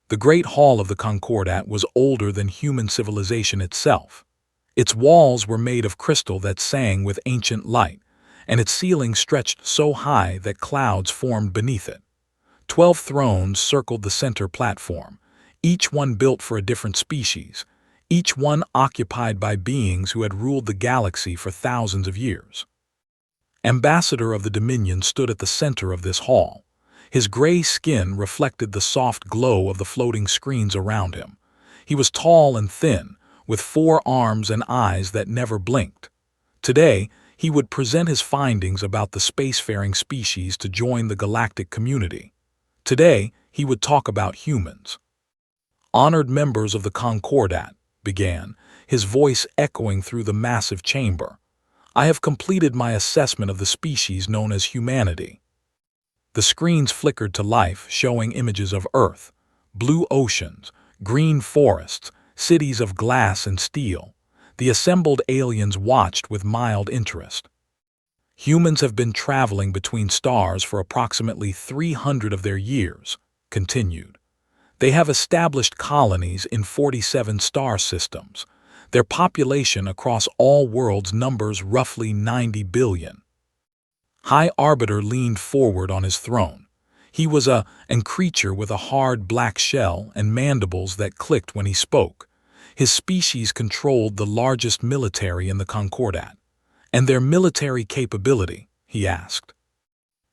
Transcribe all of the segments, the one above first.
The Great Hall of the Concordat was older than human civilization itself. Its walls were made of crystal that sang with ancient light, and its ceiling stretched so high that clouds formed beneath it. 12 thrones circled the center platform, each one built for a different species, each one occupied by beings who had ruled the galaxy for thousands of years. Ambassador of the Dominion stood at the center of this hall. His gray skin reflected the soft glow of the floating screens around him. He was tall and thin, with 4 arms and eyes that never blinked. Today, he would present his findings about the spacefaring species to join the galactic community. Today, he would talk about humans. Honored members of the Concordat, began, his voice echoing through the massive chamber. I have completed my assessment of the species known as humanity. The screens flickered to life, showing images of Earth, blue oceans, green forests, cities of glass and steel. The assembled aliens watched with mild interest. Humans have been traveling between stars for approximately 300 of their years, continued. They have established colonies in 47 star systems. Their population across all worlds numbers roughly 90 billion. High Arbiter leaned forward on his throne. He was a creature with a hard black shell and mandibles that clicked when he spoke. His species controlled the largest military in the Concordat. And their military capability, he asked.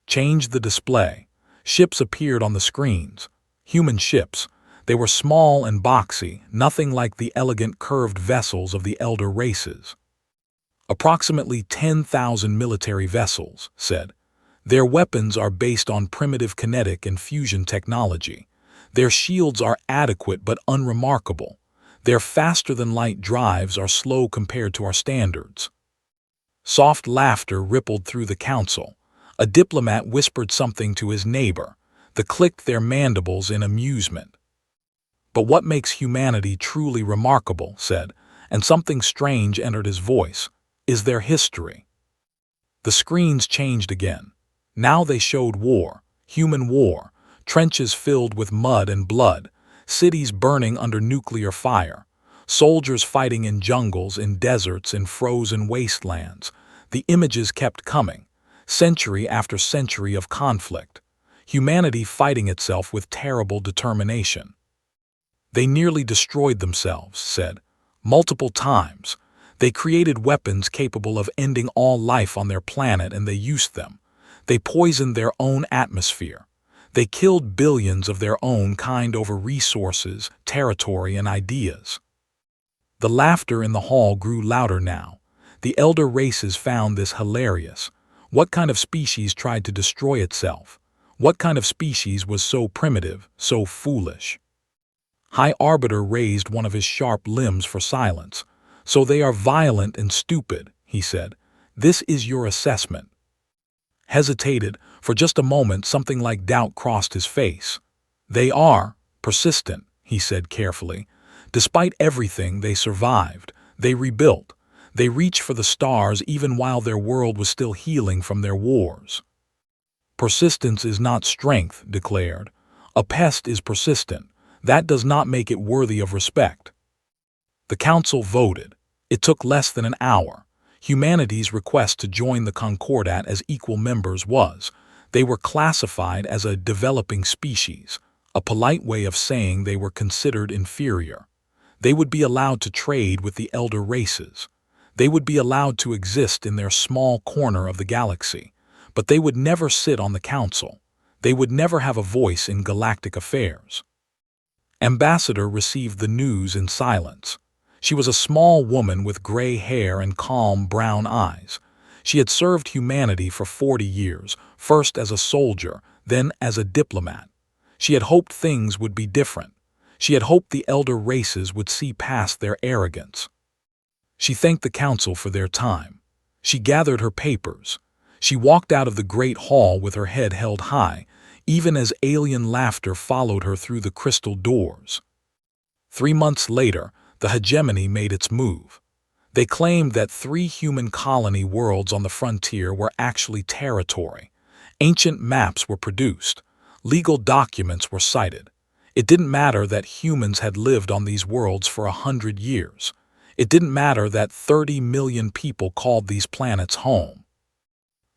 Change the display. Ships appeared on the screens. Human ships. They were small and boxy, nothing like the elegant curved vessels of the elder races. Approximately 10,000 military vessels, said. Their weapons are based on primitive kinetic and fusion technology. Their shields are adequate but unremarkable. Their faster-than-light drives are slow compared to our standards. Soft laughter rippled through the council. A diplomat whispered something to his neighbor. They clicked their mandibles in amusement. But what makes humanity truly remarkable, said, and something strange entered his voice, is their history. The screens changed again. Now they showed war, human war, trenches filled with mud and blood, cities burning under nuclear fire, soldiers fighting in jungles, in deserts, in frozen wastelands. The images kept coming, century after century of conflict, humanity fighting itself with terrible determination. They nearly destroyed themselves, said, multiple times. They created weapons capable of ending all life on their planet, and they used them. They poisoned their own atmosphere. They killed billions of their own kind over resources, territory, and ideas. The laughter in the hall grew louder now. The elder races found this hilarious. What kind of species tried to destroy itself? What kind of species was so primitive, so foolish? High Arbiter raised one of his sharp limbs for silence. So they are violent and stupid, he said. This is your assessment. Hesitated. For just a moment, something like doubt crossed his face. They are persistent, he said carefully. Despite everything, they survived. They rebuilt. They reached for the stars even while their world was still healing from their wars. Persistence is not strength, declared. A pest is persistent. That does not make it worthy of respect. The council voted. It took less than an hour. Humanity's request to join the Concordat as equal members was. They were classified as a developing species, a polite way of saying they were considered inferior. They would be allowed to trade with the elder races. They would be allowed to exist in their small corner of the galaxy, but they would never sit on the council. They would never have a voice in galactic affairs. Ambassador received the news in silence. She was a small woman with gray hair and calm brown eyes. She had served humanity for 40 years, first as a soldier, then as a diplomat. She had hoped things would be different. She had hoped the elder races would see past their arrogance. She thanked the council for their time. She gathered her papers. She walked out of the great hall with her head held high, even as alien laughter followed her through the crystal doors. 3 months later, the hegemony made its move. They claimed that 3 human colony worlds on the frontier were actually territory. Ancient maps were produced. Legal documents were cited. It didn't matter that humans had lived on these worlds for 100 years. It didn't matter that 30 million people called these planets home.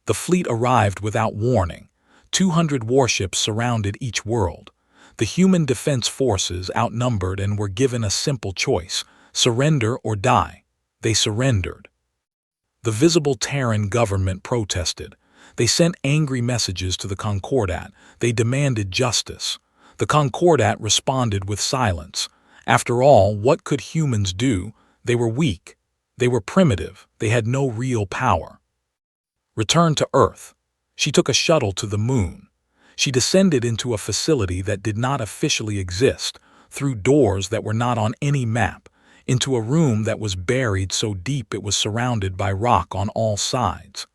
The fleet arrived without warning. 200 warships surrounded each world. The human defense forces outnumbered and were given a simple choice: surrender or die. They surrendered. The visible Terran government protested. They sent angry messages to the Concordat. They demanded justice. The Concordat responded with silence. After all, what could humans do? They were weak. They were primitive. They had no real power. Return to Earth. She took a shuttle to the moon. She descended into a facility that did not officially exist, through doors that were not on any map, into a room that was buried so deep it was surrounded by rock on all sides.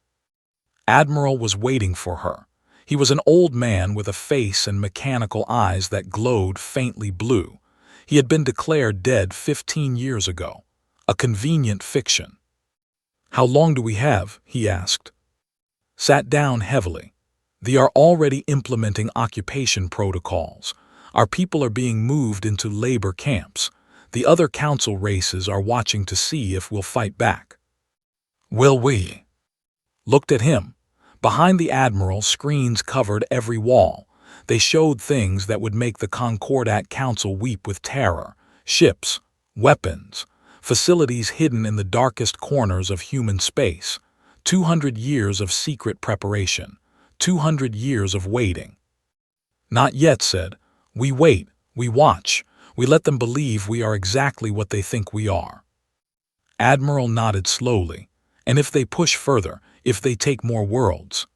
Admiral was waiting for her. He was an old man with a face and mechanical eyes that glowed faintly blue. He had been declared dead 15 years ago. A convenient fiction. "How long do we have?" he asked. Sat down heavily. "They are already implementing occupation protocols. Our people are being moved into labor camps. The other council races are watching to see if we'll fight back." "Will we?" Looked at him. Behind the Admiral, screens covered every wall. They showed things that would make the Concordat Council weep with terror: ships, weapons, facilities hidden in the darkest corners of human space. 200 years of secret preparation. 200 years of waiting. "Not yet," said. "We wait, we watch, we let them believe we are exactly what they think we are." Admiral nodded slowly. "And if they push further, if they take more worlds?"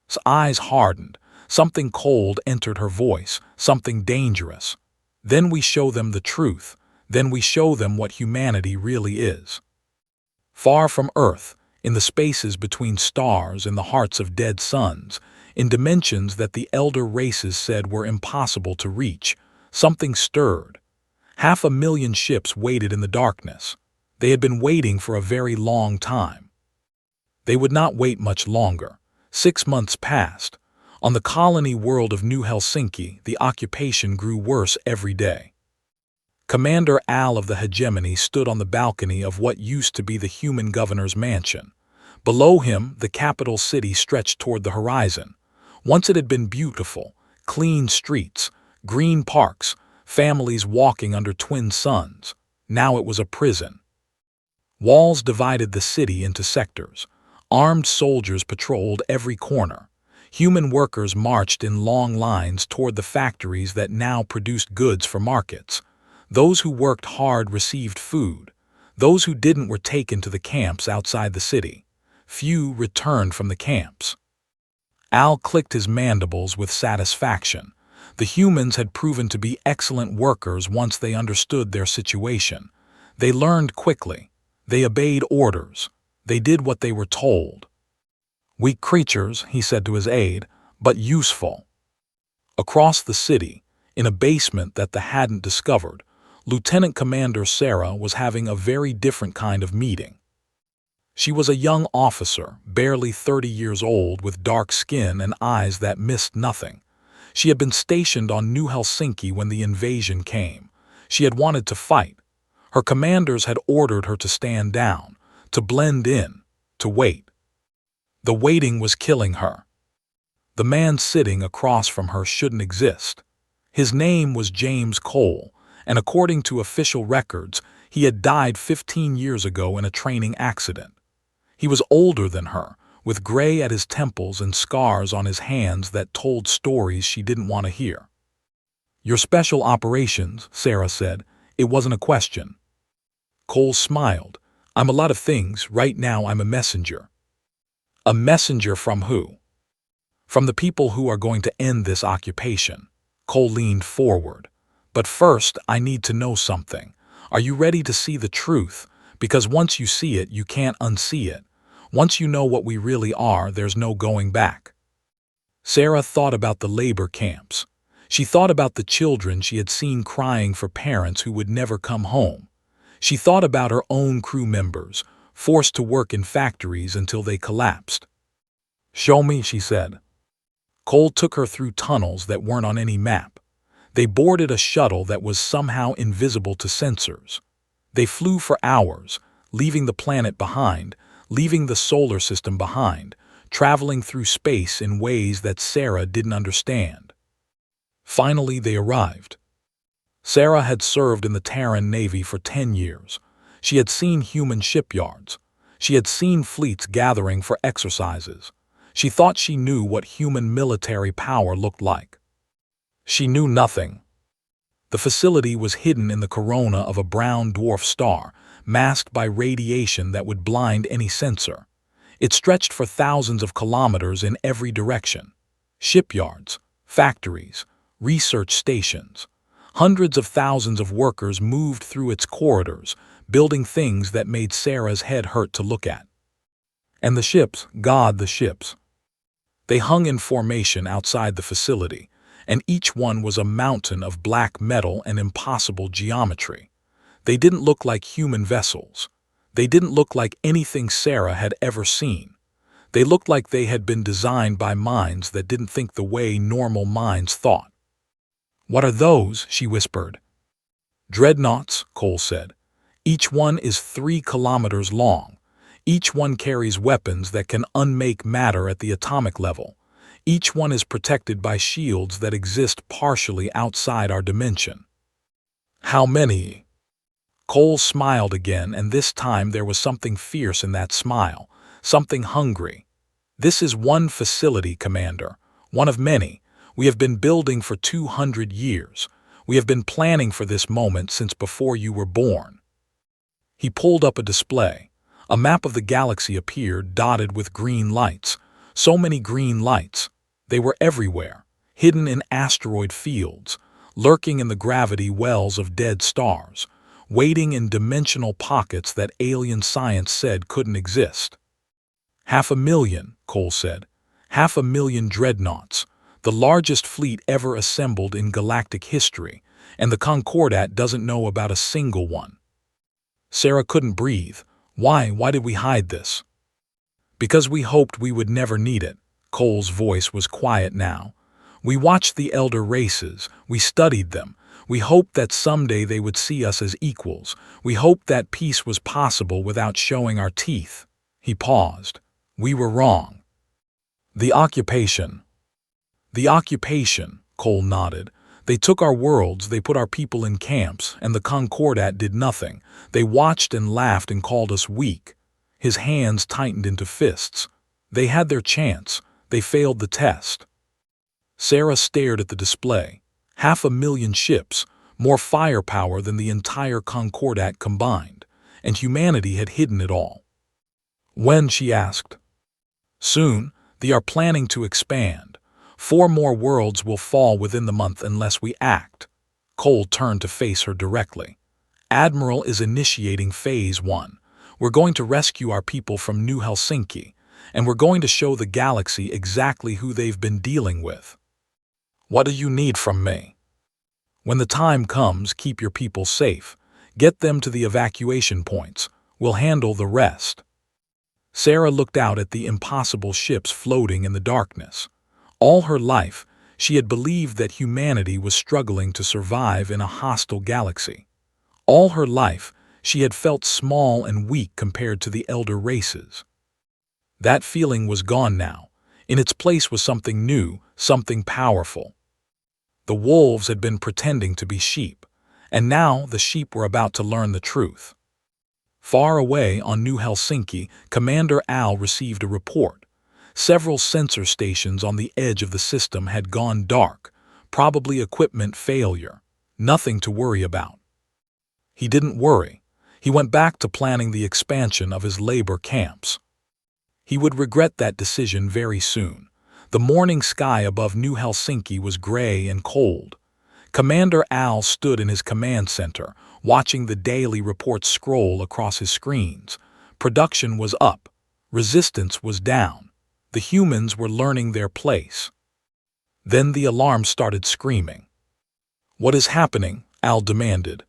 His eyes hardened. Something cold entered her voice, something dangerous. "Then we show them the truth. Then we show them what humanity really is." Far from Earth, in the spaces between stars, in the hearts of dead suns, in dimensions that the elder races said were impossible to reach, something stirred. 500,000 ships waited in the darkness. They had been waiting for a very long time. They would not wait much longer. 6 months passed. On the colony world of New Helsinki, the occupation grew worse every day. Commander Al of the hegemony stood on the balcony of what used to be the human governor's mansion. Below him, the capital city stretched toward the horizon. Once it had been beautiful: clean streets, green parks, families walking under twin suns. Now it was a prison. Walls divided the city into sectors. Armed soldiers patrolled every corner. Human workers marched in long lines toward the factories that now produced goods for markets. Those who worked hard received food. Those who didn't were taken to the camps outside the city. Few returned from the camps. Al clicked his mandibles with satisfaction. The humans had proven to be excellent workers once they understood their situation. They learned quickly. They obeyed orders. They did what they were told. "Weak creatures," he said to his aide, "but useful." Across the city, in a basement that they hadn't discovered, Lieutenant Commander Sarah was having a very different kind of meeting. She was a young officer, barely 30 years old, with dark skin and eyes that missed nothing. She had been stationed on New Helsinki when the invasion came. She had wanted to fight. Her commanders had ordered her to stand down, to blend in, to wait. The waiting was killing her. The man sitting across from her shouldn't exist. His name was James Cole, and according to official records, he had died 15 years ago in a training accident. He was older than her, with gray at his temples and scars on his hands that told stories she didn't want to hear. "Your special operations," Sarah said. It wasn't a question. Cole smiled. "I'm a lot of things. Right now I'm a messenger." "A messenger from who?" "From the people who are going to end this occupation." Cole leaned forward. "But first, I need to know something. Are you ready to see the truth? Because once you see it, you can't unsee it. Once you know what we really are, there's no going back." Sarah thought about the labor camps. She thought about the children she had seen crying for parents who would never come home. She thought about her own crew members, forced to work in factories until they collapsed. "Show me," she said. Cole took her through tunnels that weren't on any map. They boarded a shuttle that was somehow invisible to sensors. They flew for hours, leaving the planet behind, leaving the solar system behind, traveling through space in ways that Sarah didn't understand. Finally, they arrived. Sarah had served in the Terran Navy for 10 years. She had seen human shipyards. She had seen fleets gathering for exercises. She thought she knew what human military power looked like. She knew nothing. The facility was hidden in the corona of a brown dwarf star, masked by radiation that would blind any sensor. It stretched for thousands of kilometers in every direction. Shipyards, factories, research stations. Hundreds of thousands of workers moved through its corridors, building things that made Sarah's head hurt to look at. And the ships, God, the ships. They hung in formation outside the facility, and each one was a mountain of black metal and impossible geometry. They didn't look like human vessels. They didn't look like anything Sarah had ever seen. They looked like they had been designed by minds that didn't think the way normal minds thought. "What are those?" she whispered. "Dreadnoughts," Cole said. "Each one is 3 kilometers long. Each one carries weapons that can unmake matter at the atomic level. Each one is protected by shields that exist partially outside our dimension." "How many?" Cole smiled again, and this time there was something fierce in that smile, something hungry. "This is one facility, Commander, one of many. We have been building for 200 years. We have been planning for this moment since before you were born." He pulled up a display. A map of the galaxy appeared, dotted with green lights. So many green lights. They were everywhere, hidden in asteroid fields, lurking in the gravity wells of dead stars, waiting in dimensional pockets that alien science said couldn't exist. 500,000, Cole said. 500,000 dreadnoughts, the largest fleet ever assembled in galactic history, and the Concordat doesn't know about a single one. Sarah couldn't breathe. Why did we hide this? Because we hoped we would never need it. Cole's voice was quiet now. We watched the elder races. We studied them. We hoped that someday they would see us as equals. We hoped that peace was possible without showing our teeth. He paused. We were wrong. The occupation, Cole nodded. They took our worlds, they put our people in camps, and the Concordat did nothing. They watched and laughed and called us weak. His hands tightened into fists. They had their chance. They failed the test. Sarah stared at the display. 500,000 ships, more firepower than the entire Concordat combined, and humanity had hidden it all. "When?" she asked. "Soon. They are planning to expand. 4 more worlds will fall within the month unless we act." Cole turned to face her directly. "Admiral is initiating Phase 1. We're going to rescue our people from New Helsinki, and we're going to show the galaxy exactly who they've been dealing with." "What do you need from me?" "When the time comes, keep your people safe. Get them to the evacuation points. We'll handle the rest." Sarah looked out at the impossible ships floating in the darkness. All her life, she had believed that humanity was struggling to survive in a hostile galaxy. All her life, she had felt small and weak compared to the elder races. That feeling was gone now. In its place was something new, something powerful. The wolves had been pretending to be sheep, and now the sheep were about to learn the truth. Far away on New Helsinki, Commander Al received a report. Several sensor stations on the edge of the system had gone dark, probably equipment failure. Nothing to worry about. He didn't worry. He went back to planning the expansion of his labor camps. He would regret that decision very soon. The morning sky above New Helsinki was gray and cold. Commander Al stood in his command center, watching the daily reports scroll across his screens. Production was up. Resistance was down. The humans were learning their place. Then the alarm started screaming. "What is happening?" Al demanded.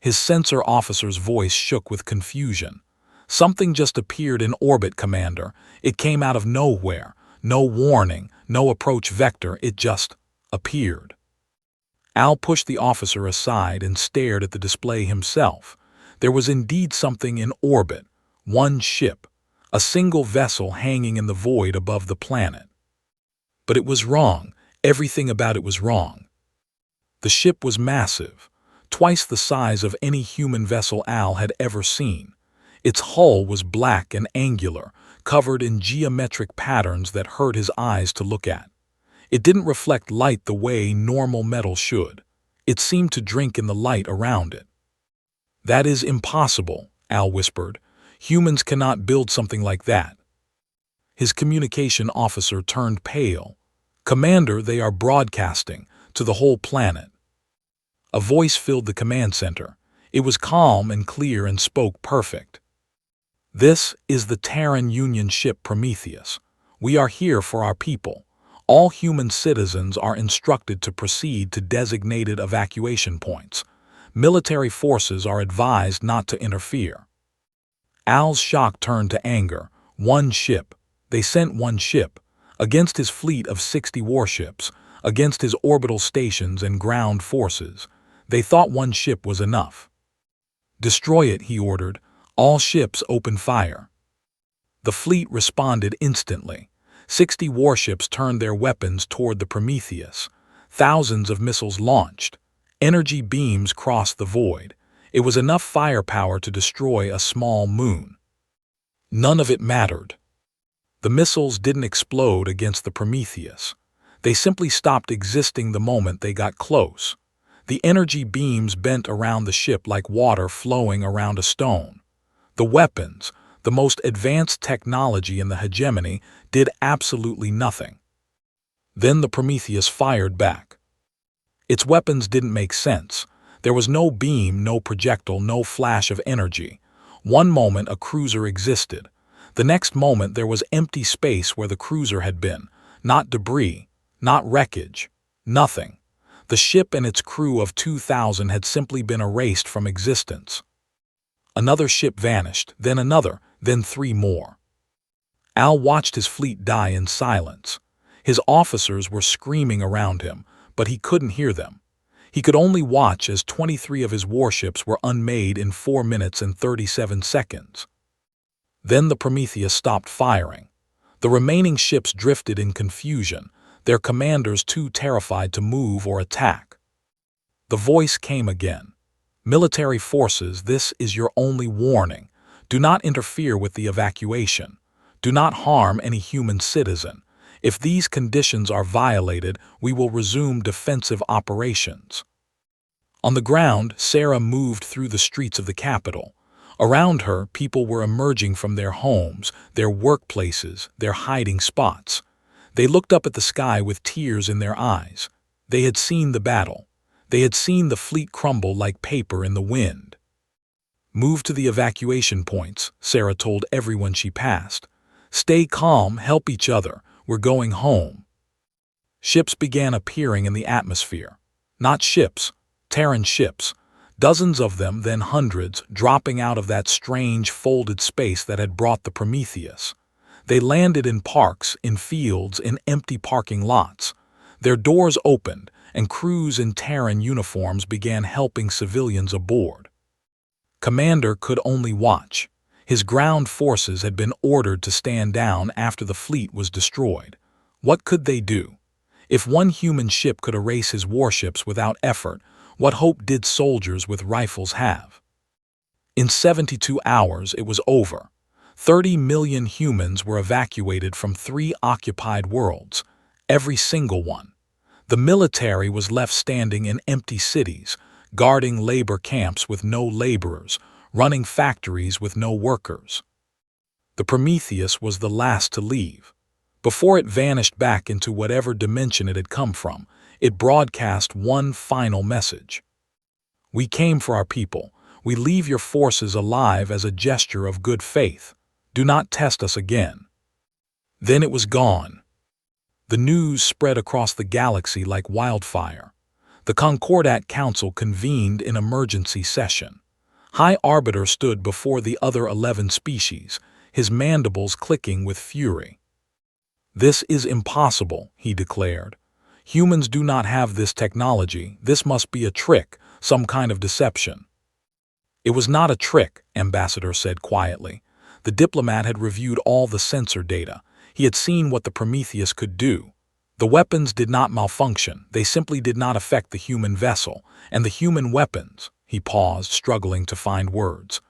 His sensor officer's voice shook with confusion. "Something just appeared in orbit, Commander. It came out of nowhere. No warning, no approach vector, it just appeared." Al pushed the officer aside and stared at the display himself. There was indeed something in orbit, one ship, a single vessel hanging in the void above the planet. But it was wrong. Everything about it was wrong. The ship was massive, twice the size of any human vessel Al had ever seen. Its hull was black and angular, covered in geometric patterns that hurt his eyes to look at. It didn't reflect light the way normal metal should. It seemed to drink in the light around it. "That is impossible," Al whispered. "Humans cannot build something like that." His communication officer turned pale. "Commander, they are broadcasting to the whole planet." A voice filled the command center. It was calm and clear and spoke perfect. "This is the Terran Union ship Prometheus. We are here for our people. All human citizens are instructed to proceed to designated evacuation points. Military forces are advised not to interfere." Al's shock turned to anger. One ship. They sent one ship. Against his fleet of 60 warships. Against his orbital stations and ground forces. They thought one ship was enough. "Destroy it," he ordered. "All ships open fire." The fleet responded instantly. 60 warships turned their weapons toward the Prometheus. Thousands of missiles launched. Energy beams crossed the void. It was enough firepower to destroy a small moon. None of it mattered. The missiles didn't explode against the Prometheus. They simply stopped existing the moment they got close. The energy beams bent around the ship like water flowing around a stone. The weapons, the most advanced technology in the hegemony, did absolutely nothing. Then the Prometheus fired back. Its weapons didn't make sense. There was no beam, no projectile, no flash of energy. One moment a cruiser existed. The next moment there was empty space where the cruiser had been. Not debris, not wreckage, nothing. The ship and its crew of 2,000 had simply been erased from existence. Another ship vanished, then another, then 3 more. Al watched his fleet die in silence. His officers were screaming around him, but he couldn't hear them. He could only watch as 23 of his warships were unmade in 4 minutes and 37 seconds. Then the Prometheus stopped firing. The remaining ships drifted in confusion, their commanders too terrified to move or attack. The voice came again. "Military forces, this is your only warning. Do not interfere with the evacuation. Do not harm any human citizen. If these conditions are violated, we will resume defensive operations." On the ground, Sarah moved through the streets of the capital. Around her, people were emerging from their homes, their workplaces, their hiding spots. They looked up at the sky with tears in their eyes. They had seen the battle. They had seen the fleet crumble like paper in the wind. "Move to the evacuation points," Sarah told everyone she passed. "Stay calm, help each other. We're going home." Ships began appearing in the atmosphere. Not ships, Terran ships. Dozens of them, then hundreds, dropping out of that strange folded space that had brought the Prometheus. They landed in parks, in fields, in empty parking lots. Their doors opened, and crews in Terran uniforms began helping civilians aboard. Commander could only watch. His ground forces had been ordered to stand down after the fleet was destroyed. What could they do? If one human ship could erase his warships without effort, what hope did soldiers with rifles have? In 72 hours, it was over. 30 million humans were evacuated from 3 occupied worlds, every single one. The military was left standing in empty cities, guarding labor camps with no laborers, running factories with no workers. The Prometheus was the last to leave. Before it vanished back into whatever dimension it had come from, it broadcast one final message. "We came for our people. We leave your forces alive as a gesture of good faith. Do not test us again." Then it was gone. The news spread across the galaxy like wildfire. The Concordat Council convened in emergency session. High Arbiter stood before the other 11 species, his mandibles clicking with fury. "This is impossible," he declared. Humans do not have this technology. This must be a trick, some kind of deception." "It was not a trick," Ambassador said quietly. The diplomat had reviewed all the sensor data. He had seen what the Prometheus could do. The weapons did not malfunction. They simply did not affect the human vessel. And the human weapons, he paused, struggling to find words.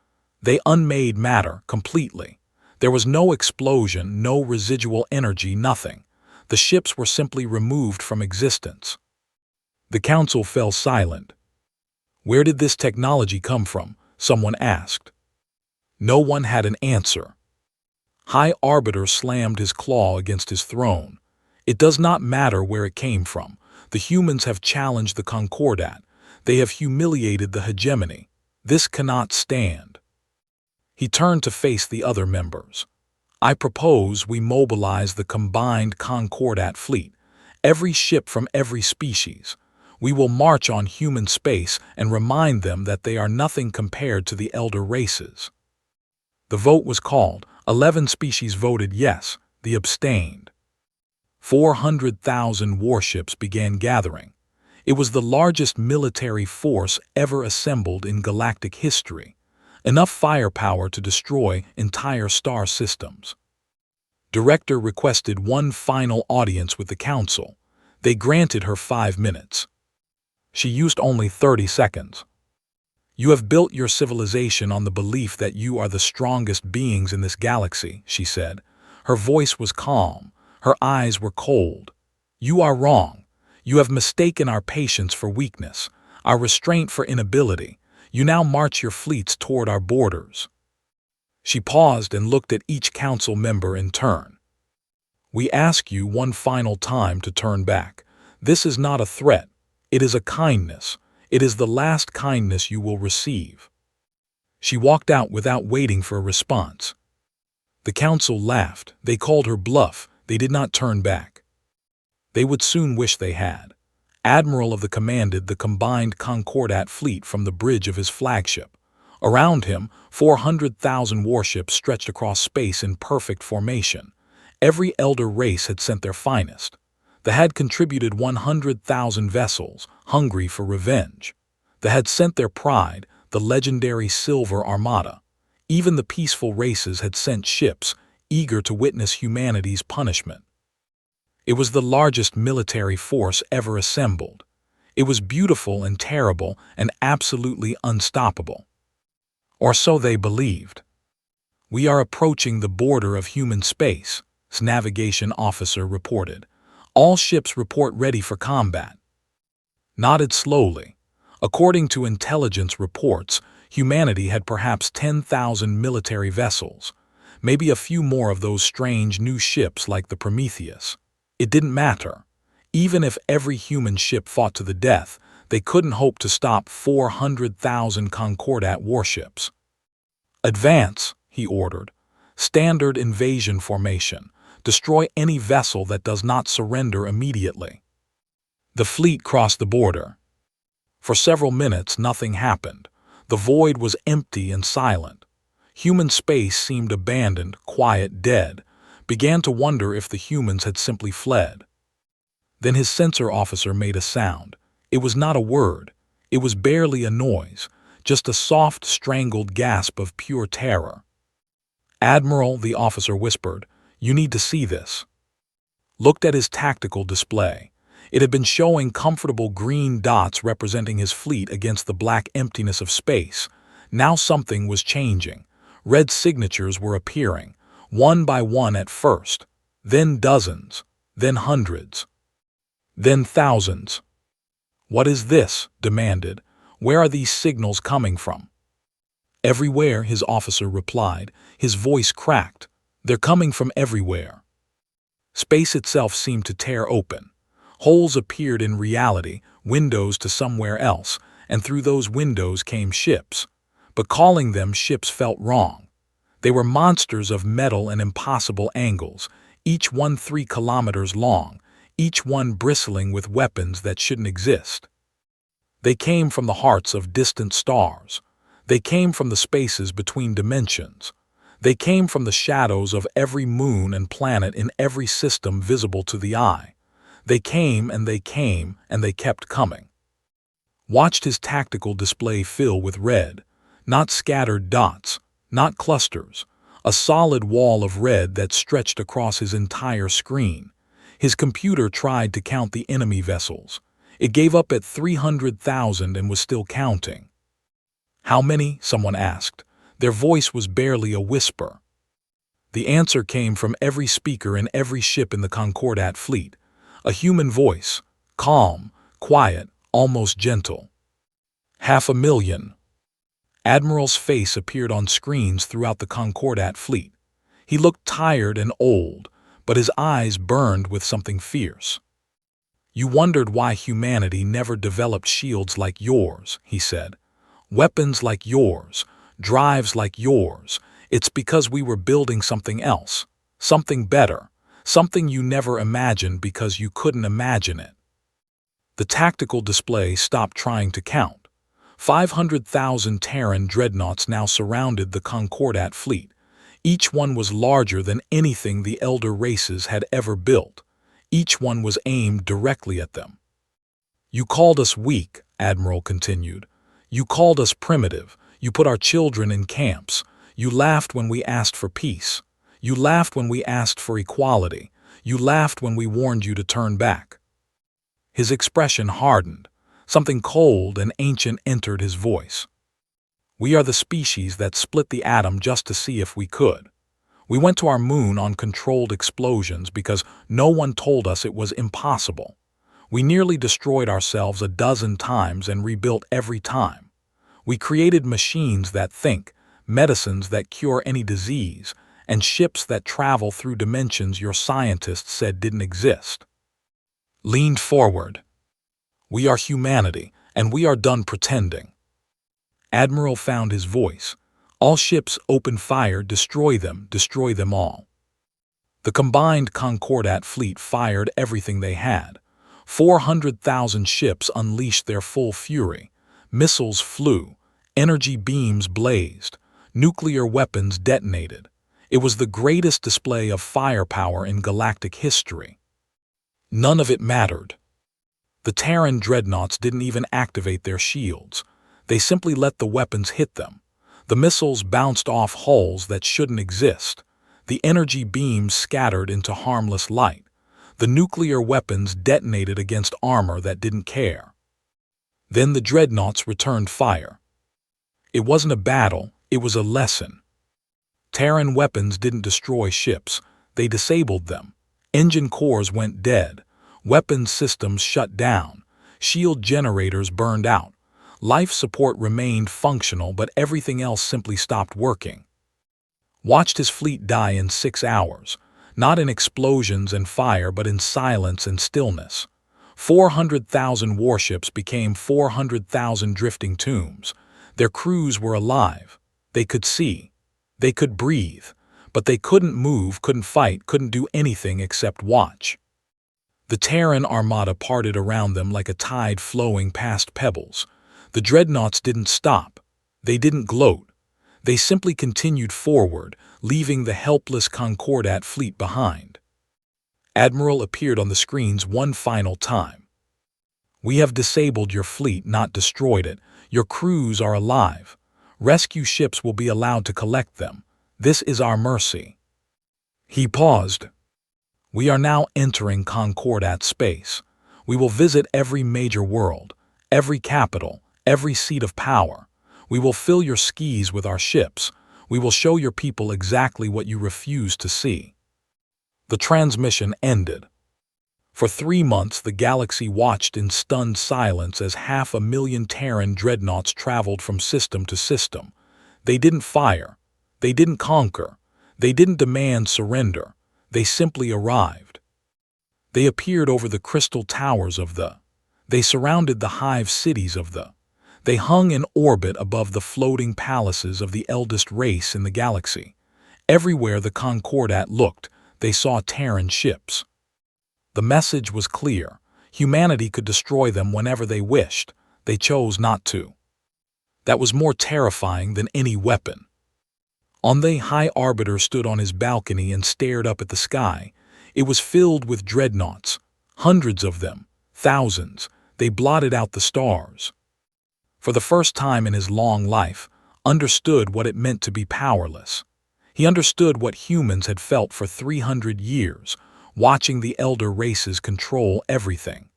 They unmade matter completely. There was no explosion, no residual energy, nothing. The ships were simply removed from existence. The council fell silent. "Where did this technology come from?" someone asked. No one had an answer. High Arbiter slammed his claw against his throne. "It does not matter where it came from. The humans have challenged the Concordat. They have humiliated the hegemony. This cannot stand." He turned to face the other members. "I propose we mobilize the combined Concordat fleet, every ship from every species. We will march on human space and remind them that they are nothing compared to the elder races." The vote was called. 11 species voted yes, the abstained. 400,000 warships began gathering. It was the largest military force ever assembled in galactic history, enough firepower to destroy entire star systems. Director requested one final audience with the council. They granted her 5 minutes. She used only 30 seconds. "You have built your civilization on the belief that you are the strongest beings in this galaxy," she said. Her voice was calm. Her eyes were cold. "You are wrong. You have mistaken our patience for weakness, our restraint for inability. You now march your fleets toward our borders." She paused and looked at each council member in turn. "We ask you one final time to turn back. This is not a threat. It is a kindness. It is the last kindness you will receive." She walked out without waiting for a response. The council laughed. They called her bluff. They did not turn back. They would soon wish they had. Admiral of the commanded the combined Concordat fleet from the bridge of his flagship. Around him, 400,000 warships stretched across space in perfect formation. Every elder race had sent their finest. They had contributed 100,000 vessels, hungry for revenge. They had sent their pride, the legendary Silver Armada. Even the peaceful races had sent ships, eager to witness humanity's punishment. It was the largest military force ever assembled. It was beautiful and terrible and absolutely unstoppable. Or so they believed. "We are approaching the border of human space," its navigation officer reported. "All ships report ready for combat." Nodded slowly. According to intelligence reports, humanity had perhaps 10,000 military vessels, maybe a few more of those strange new ships like the Prometheus. It didn't matter. Even if every human ship fought to the death, they couldn't hope to stop 400,000 Concordat warships. "Advance," he ordered. "Standard invasion formation. Destroy any vessel that does not surrender immediately." The fleet crossed the border. For several minutes, nothing happened. The void was empty and silent. Human space seemed abandoned, quiet, dead. Began to wonder if the humans had simply fled. Then his sensor officer made a sound. It was not a word. It was barely a noise, just a soft, strangled gasp of pure terror. "Admiral," the officer whispered, "you need to see this." Looked at his tactical display. It had been showing comfortable green dots representing his fleet against the black emptiness of space. Now something was changing. Red signatures were appearing, one by one at first, then dozens, then hundreds, then thousands. "What is this?" demanded. "Where are these signals coming from?" "Everywhere," his officer replied. His voice cracked. "They're coming from everywhere." Space itself seemed to tear open. Holes appeared in reality, windows to somewhere else, and through those windows came ships. But calling them ships felt wrong. They were monsters of metal and impossible angles, each one 3 kilometers long, each one bristling with weapons that shouldn't exist. They came from the hearts of distant stars. They came from the spaces between dimensions. They came from the shadows of every moon and planet in every system visible to the eye. They came and they came and they kept coming. Watched his tactical display fill with red, not scattered dots, not clusters, a solid wall of red that stretched across his entire screen. His computer tried to count the enemy vessels. It gave up at 300,000 and was still counting. "How many?" someone asked. Their voice was barely a whisper. The answer came from every speaker in every ship in the Concordat fleet. A human voice, calm, quiet, almost gentle. 500,000. Admiral's face appeared on screens throughout the Concordat fleet. He looked tired and old, but his eyes burned with something fierce. "You wondered why humanity never developed shields like yours," he said. "Weapons like yours, drives like yours. It's because we were building something else, something better, something you never imagined because you couldn't imagine it." The tactical display stopped trying to count. 500,000 Terran Dreadnoughts now surrounded the Concordat fleet. Each one was larger than anything the elder races had ever built. Each one was aimed directly at them. "You called us weak," Admiral continued. "You called us primitive. You put our children in camps. You laughed when we asked for peace. You laughed when we asked for equality. You laughed when we warned you to turn back." His expression hardened. Something cold and ancient entered his voice. "We are the species that split the atom just to see if we could. We went to our moon on controlled explosions because no one told us it was impossible. We nearly destroyed ourselves a dozen times and rebuilt every time. We created machines that think, medicines that cure any disease, and ships that travel through dimensions your scientists said didn't exist." Leaned forward. "We are humanity, and we are done pretending." Admiral found his voice. "All ships open fire, destroy them all." The combined Concordat fleet fired everything they had. 400,000 ships unleashed their full fury. Missiles flew, energy beams blazed, nuclear weapons detonated. It was the greatest display of firepower in galactic history. None of it mattered. The Terran Dreadnoughts didn't even activate their shields. They simply let the weapons hit them. The missiles bounced off hulls that shouldn't exist. The energy beams scattered into harmless light. The nuclear weapons detonated against armor that didn't care. Then the Dreadnoughts returned fire. It wasn't a battle, it was a lesson. Terran weapons didn't destroy ships, they disabled them. Engine cores went dead. Weapons systems shut down. Shield generators burned out. Life support remained functional, but everything else simply stopped working. Watched his fleet die in 6 hours, not in explosions and fire, but in silence and stillness. 400,000 warships became 400,000 drifting tombs. Their crews were alive. They could see. They could breathe. But they couldn't move, couldn't fight, couldn't do anything except watch. The Terran armada parted around them like a tide flowing past pebbles. The Dreadnoughts didn't stop. They didn't gloat. They simply continued forward, leaving the helpless Concordat fleet behind. Admiral appeared on the screens one final time. "We have disabled your fleet, not destroyed it. Your crews are alive. Rescue ships will be allowed to collect them. This is our mercy." He paused. "We are now entering Concordat space. We will visit every major world, every capital, every seat of power. We will fill your skis with our ships. We will show your people exactly what you refuse to see." The transmission ended. For 3 months the galaxy watched in stunned silence as 500,000 Terran Dreadnoughts traveled from system to system. They didn't fire. They didn't conquer. They didn't demand surrender. They simply arrived. They appeared over the crystal towers of the. They surrounded the hive cities of the. They hung in orbit above the floating palaces of the eldest race in the galaxy. Everywhere the Concordat looked, they saw Terran ships. The message was clear. Humanity could destroy them whenever they wished. They chose not to. That was more terrifying than any weapon. The High Arbiter stood on his balcony and stared up at the sky. It was filled with dreadnoughts, Hundreds of them, thousands, they blotted out the stars. For the first time in his long life, understood what it meant to be powerless. He understood what humans had felt for 300 years, watching the elder races control everything.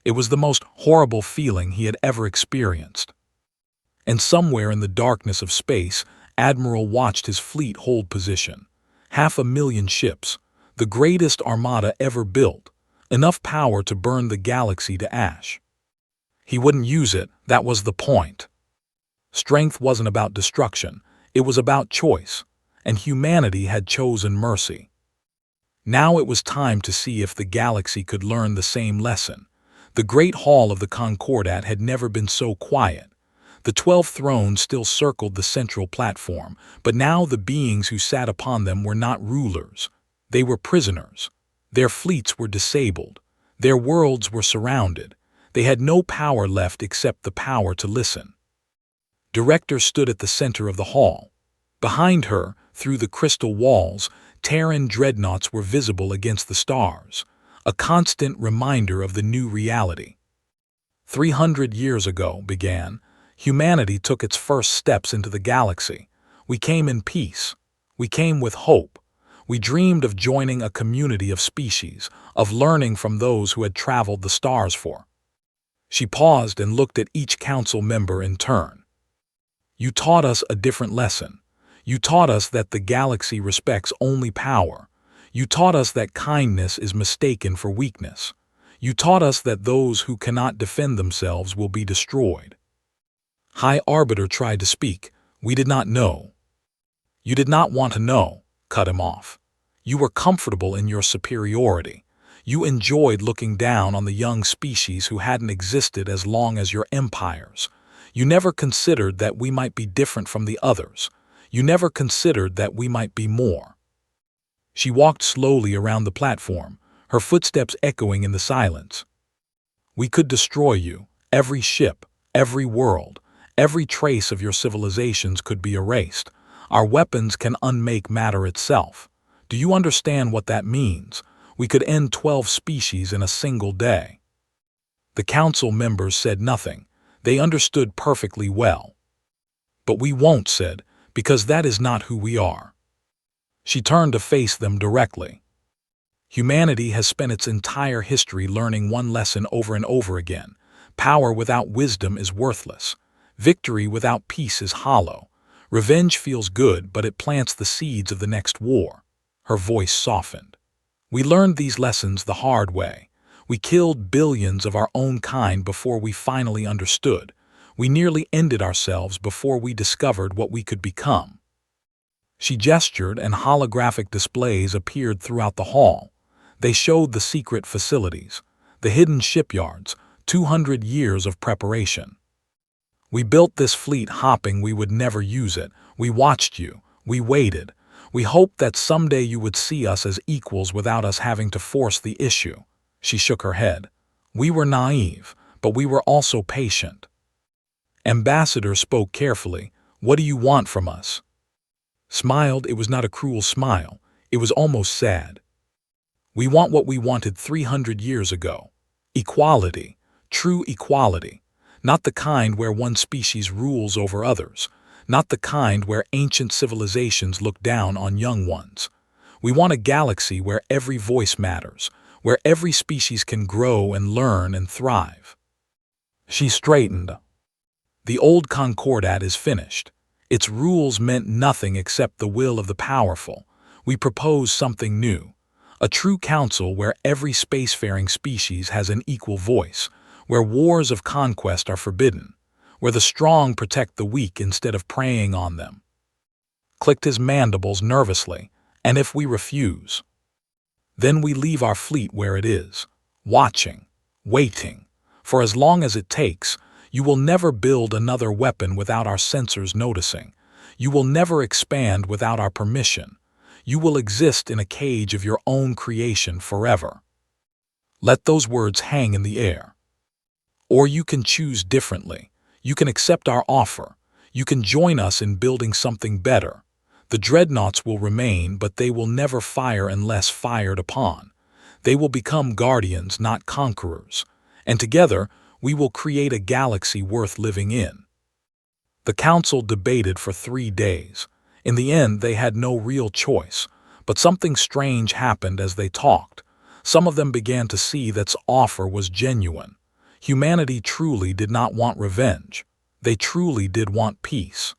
It was the most horrible feeling he had ever experienced. And somewhere in the darkness of space, Admiral watched his fleet hold position. 500,000 ships, the greatest armada ever built, enough power to burn the galaxy to ash. He wouldn't use it, that was the point. Strength wasn't about destruction, it was about choice, and humanity had chosen mercy. Now it was time to see if the galaxy could learn the same lesson. The great hall of the Concordat had never been so quiet. The 12 thrones still circled the central platform, but now the beings who sat upon them were not rulers. They were prisoners. Their fleets were disabled. Their worlds were surrounded. They had no power left except the power to listen. Director stood at the center of the hall. Behind her, through the crystal walls, Terran Dreadnoughts were visible against the stars, a constant reminder of the new reality. 300 years ago, humanity took its first steps into the galaxy. We came in peace. We came with hope. We dreamed of joining a community of species, of learning from those who had traveled the stars for. She paused and looked at each council member in turn. You taught us a different lesson. You taught us that the galaxy respects only power. You taught us that kindness is mistaken for weakness. You taught us that those who cannot defend themselves will be destroyed. High Arbiter tried to speak. We did not know. You did not want to know, cut him off. You were comfortable in your superiority. You enjoyed looking down on the young species who hadn't existed as long as your empires. You never considered that we might be different from the others. You never considered that we might be more. She walked slowly around the platform, her footsteps echoing in the silence. We could destroy you. Every ship, every world, every trace of your civilizations could be erased. Our weapons can unmake matter itself. Do you understand what that means? We could end 12 species in a single day. The council members said nothing. They understood perfectly well. But we won't, said, because that is not who we are. She turned to face them directly. Humanity has spent its entire history learning one lesson over and over again. Power without wisdom is worthless. Victory without peace is hollow. Revenge feels good, but it plants the seeds of the next war. Her voice softened. We learned these lessons the hard way. We killed billions of our own kind before we finally understood. We nearly ended ourselves before we discovered what we could become. She gestured, and holographic displays appeared throughout the hall. They showed the secret facilities, the hidden shipyards, 200 years of preparation. We built this fleet hoping we would never use it. We watched you. We waited. We hoped that someday you would see us as equals without us having to force the issue. She shook her head. We were naive, but we were also patient. Ambassador spoke carefully. What do you want from us? Smiled. It was not a cruel smile. It was almost sad. We want what we wanted 300 years ago. Equality. True equality. Not the kind where one species rules over others. Not the kind where ancient civilizations look down on young ones. We want a galaxy where every voice matters, where every species can grow and learn and thrive. She straightened. The old Concordat is finished. Its rules meant nothing except the will of the powerful. We propose something new. A true council where every spacefaring species has an equal voice, where wars of conquest are forbidden, where the strong protect the weak instead of preying on them. Clicked his mandibles nervously. And if we refuse? Then we leave our fleet where it is, watching, waiting. For as long as it takes, you will never build another weapon without our sensors noticing. You will never expand without our permission. You will exist in a cage of your own creation forever. Let those words hang in the air. Or you can choose differently. You can accept our offer. You can join us in building something better. The dreadnoughts will remain, but they will never fire unless fired upon. They will become guardians, not conquerors. And together, we will create a galaxy worth living in. The council debated for 3 days. In the end, they had no real choice. But something strange happened as they talked. Some of them began to see that the offer was genuine. Humanity truly did not want revenge. They truly did want peace.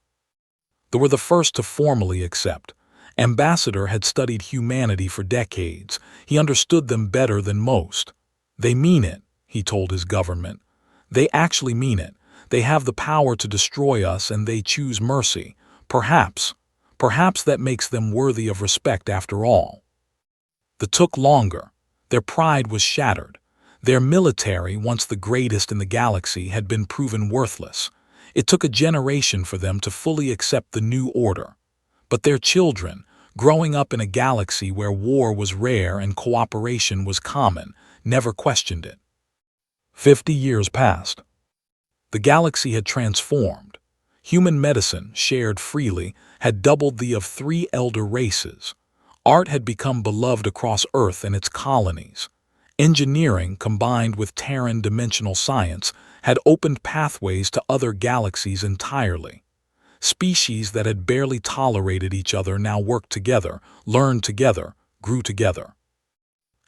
They were the first to formally accept. Ambassador had studied humanity for decades. He understood them better than most. They mean it, he told his government. They actually mean it. They have the power to destroy us and they choose mercy. Perhaps that makes them worthy of respect after all. It took longer. Their pride was shattered. Their military, once the greatest in the galaxy, had been proven worthless. It took a generation for them to fully accept the new order. But their children, growing up in a galaxy where war was rare and cooperation was common, never questioned it. 50 years passed. The galaxy had transformed. Human medicine, shared freely, had doubled the of 3 elder races. Art had become beloved across Earth and its colonies. Engineering, combined with Terran dimensional science, had opened pathways to other galaxies entirely. Species that had barely tolerated each other now worked together, learned together, grew together.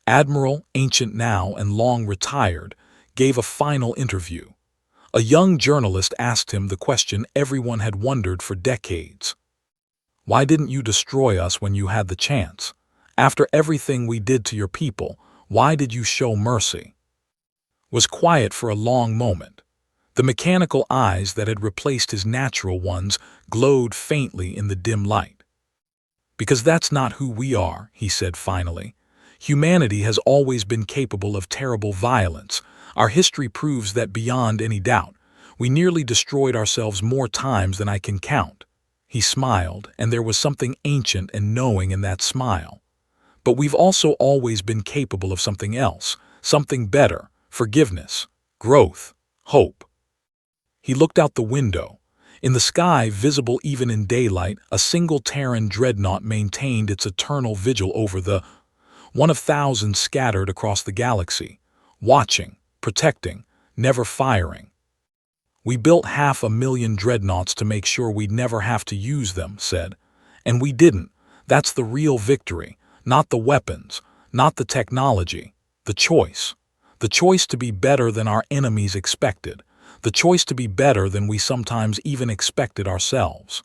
Admiral, ancient now and long retired, gave a final interview. A young journalist asked him the question everyone had wondered for decades. Why didn't you destroy us when you had the chance? After everything we did to your people, why did you show mercy? Was quiet for a long moment. The mechanical eyes that had replaced his natural ones glowed faintly in the dim light. Because that's not who we are, he said finally. Humanity has always been capable of terrible violence. Our history proves that beyond any doubt. We nearly destroyed ourselves more times than I can count. He smiled, and there was something ancient and knowing in that smile. But we've also always been capable of something else, something better, forgiveness, growth, hope. He looked out the window. In the sky, visible even in daylight, a single Terran Dreadnought maintained its eternal vigil over the one of thousands scattered across the galaxy, watching, protecting, never firing. We built 500,000 dreadnoughts to make sure we'd never have to use them, said. And we didn't. That's the real victory. Not the weapons, not the technology, the choice. The choice to be better than our enemies expected. The choice to be better than we sometimes even expected ourselves.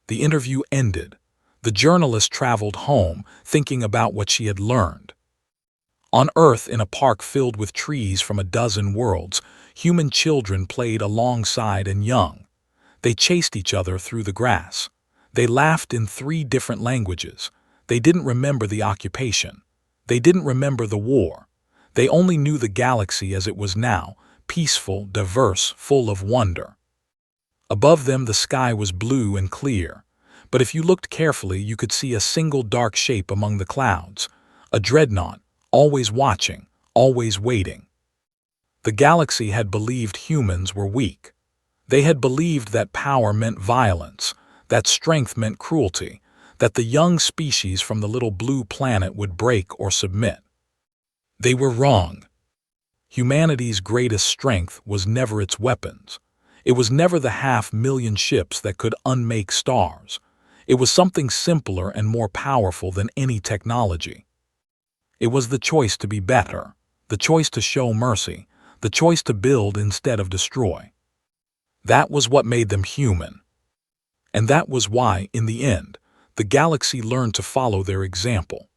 The interview ended. The journalist traveled home, thinking about what she had learned. On Earth, in a park filled with trees from a dozen worlds, human children played alongside and young. They chased each other through the grass. They laughed in 3 different languages. They didn't remember the occupation. They didn't remember the war. They only knew the galaxy as it was now, peaceful, diverse, full of wonder. Above them the sky was blue and clear. But if you looked carefully, you could see a single dark shape among the clouds. A dreadnought, always watching, always waiting. The galaxy had believed humans were weak. They had believed that power meant violence, that strength meant cruelty, that the young species from the little blue planet would break or submit. They were wrong. Humanity's greatest strength was never its weapons. It was never the 500,000 ships that could unmake stars. It was something simpler and more powerful than any technology. It was the choice to be better, the choice to show mercy, the choice to build instead of destroy. That was what made them human. And that was why, in the end, the galaxy learned to follow their example.